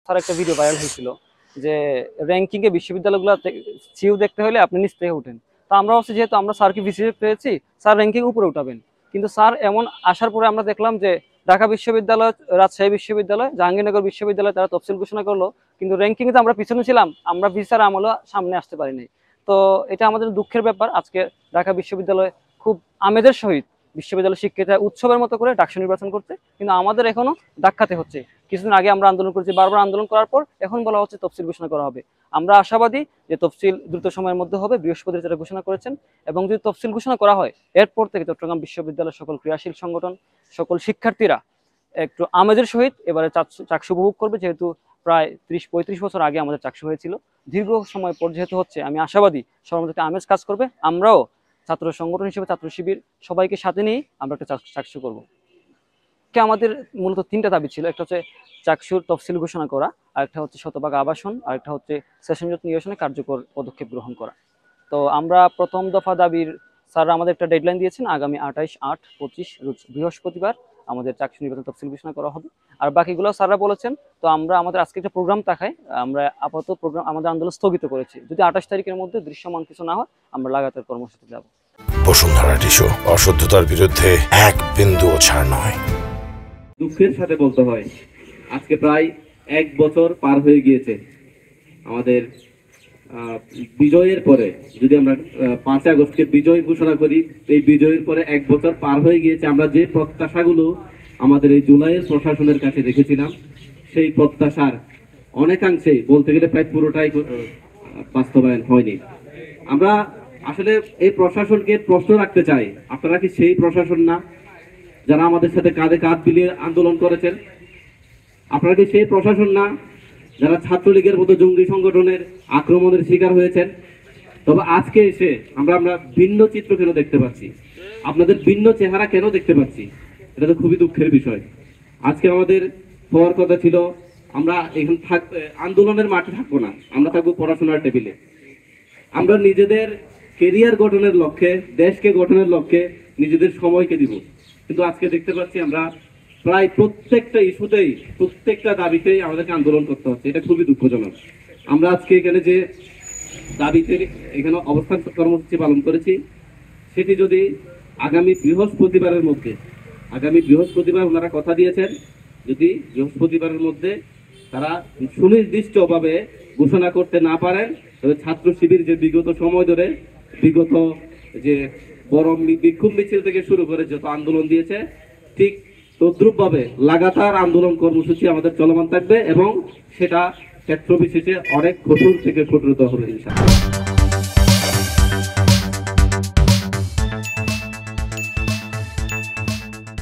Sir একটা video viral হয়েছিল যে র্যাঙ্কিং এ বিশ্ববিদ্যালয়গুলো সিইউ দেখতে হলে আপনি নিচ থেকে উঠেন। তো আমরা হচ্ছে যেহেতু আমরা স্যারকে ভিসিট পেয়েছি, স্যার র্যাঙ্কিং উপরে উঠাবেন, কিন্তু স্যার এমন আসার পরে আমরা দেখলাম যে ঢাকা বিশ্ববিদ্যালয়, রাজশাহী বিশ্ববিদ্যালয়, জাহাঙ্গীরনগর বিশ্ববিদ্যালয় তারা তফসিল ঘোষণা করলো, কিন্তু র্যাঙ্কিং এ তো আমরা পিছনে ছিলাম, আমরা ভিসার আমলে সামনে আসতে পারিনি। তো এটা আমাদের দুঃখের ব্যাপার। আজকে ঢাকা বিশ্ববিদ্যালয় খুব আমেজের সহিত বিশ্ববিদ্যালয় শিক্ষিতা উৎসবের মতো করে ডাকসু নির্বাচন করতে, কিন্তু আমাদের এখনো ধাক্কাতে হচ্ছে। কিছুদিন আগে আমরা আন্দোলন করেছি, বারবার আন্দোলন করার পর এখন বলা হচ্ছে তফসিল ঘোষণা করা হবে। আমরা আশাবাদী যে তফসিল দ্রুত সময়ের মধ্যে হবে, বৃহস্পতিবার যেটা ঘোষণা করেছেন। এবং যদি তফসিল ঘোষণা করা হয়, এরপর থেকে চট্টগ্রাম বিশ্ববিদ্যালয়ের সকল ক্রিয়াশীল সংগঠন, সকল শিক্ষার্থীরা একটু আমেজের সহিত এবারে চাকসু উপভোগ করবে, যেহেতু প্রায় 30-35 বছর আগে আমাদের চাকসু হয়েছিল। দীর্ঘ সময় পর যেহেতু হচ্ছে, আমি আশাবাদী সবার মধ্যে একটা আমেজ কাজ করবে। আমরাও ছাত্র সংগঠন হিসেবে, ছাত্র শিবির সবাইকে সাথে নিয়ে আমরা একটা চাকসু করবো। আমাদের মূলত 3টা দাবি ছিল। একটা হচ্ছে চাকসুর তফসিল ঘোষণা করা, আরেকটা হচ্ছে শতভাগ আবাসন, আরেকটা হচ্ছে সেশনজট নিরসনে কার্যকর পদক্ষেপ গ্রহণ করা। তো আমরা প্রথম দফা দাবির স্যার আমাদের একটা ডেডলাইন দিয়েছেন, আগামী 28/8/25 রোজ বৃহস্পতিবার আমাদের চাকসু নির্বাচন তফসিল ঘোষণা করা হবে। আর বাকিগুলো স্যাররা বলেছেন। তো আমরা আমাদের আজকে একটা প্রোগ্রাম থাকায় আমরা আপাতত প্রোগ্রাম, আমাদের আন্দোলন স্থগিত করেছি। যদি 28 তারিখের মধ্যে দৃশ্যমান কিছু না হয়, আমরা লাগাতার কর্মসূচিতে যাব। বসুন্ধরা টিস্যু, অশুদ্ধতার বিরুদ্ধে এক বিন্দুও ছাড় নয়। দুঃখের সাথে বলতে হয়, আজকে প্রায় 1 বছর পার হয়ে গিয়েছে আমাদের বিজয়ের পরে। যদি আমরা 5 আগস্টকে বিজয় ঘোষণা করি, এই বিজয়ের পরে 1 বছর পার হয়ে গিয়েছে। আমরা যে প্রত্যাশাগুলো আমাদের এই জুলাইয়ের প্রশাসনের কাছে রেখেছিলাম, সেই প্রত্যাশার অনেকাংশে, বলতে গেলে প্রায় পুরোটাই বাস্তবায়ন হয়নি। আমরা আসলে এই প্রশাসনকে প্রশ্ন রাখতে চাই, আপনারা কি সেই প্রশাসন না যারা আমাদের সাথে কাঁধে কাঁধ মিলিয়ে আন্দোলন করেছেন? আপনারা কি সেই প্রশাসন না যারা ছাত্রলীগের মতো জঙ্গি সংগঠনের আক্রমণের শিকার হয়েছেন? তবে আজকে এসে আমরা ভিন্ন চিত্র কেন দেখতে পাচ্ছি, আপনাদের ভিন্ন চেহারা কেন দেখতে পাচ্ছি? এটা তো খুবই দুঃখের বিষয়। আজকে আমাদের হওয়ার কথা ছিল, আমরা এখানে আন্দোলনের মাঠে থাকবো না, আমরা থাকবো পড়াশোনার টেবিলে। আমরা নিজেদের কেরিয়ার গঠনের লক্ষ্যে, দেশকে গঠনের লক্ষ্যে নিজেদের সময়কে দিব। কিন্তু আজকে দেখতে পাচ্ছি আমরা প্রায় প্রত্যেকটা ইস্যুতেই, প্রত্যেকটা দাবিতেই আমাদেরকে আন্দোলন করতে হচ্ছে। এটা খুবই দুঃখজনক। আমরা আজকে এখানে যে দাবিতে এখানে অবস্থান কর্মসূচি পালন করেছি, সেটি যদি আগামী বৃহস্পতিবারের মধ্যে, আগামী বৃহস্পতিবার ওনারা কথা দিয়েছেন, যদি বৃহস্পতিবারের মধ্যে তারা সুনির্দিষ্টভাবে ঘোষণা করতে না পারেন, তবে ছাত্র শিবির যে বিগত সময় ধরে, বিগত যে বড় বিক্ষোভ মিছিল থেকে শুরু করে যত আন্দোলন দিয়েছে, ঠিক তদ্রুপভাবে লাগাতার আন্দোলন কর্মসূচি আমাদের চলমান থাকবে এবং সেটা ক্ষেত্র বিশেষে অনেক কঠোর থেকে কঠোরতর হবে ইনশাআল্লাহ।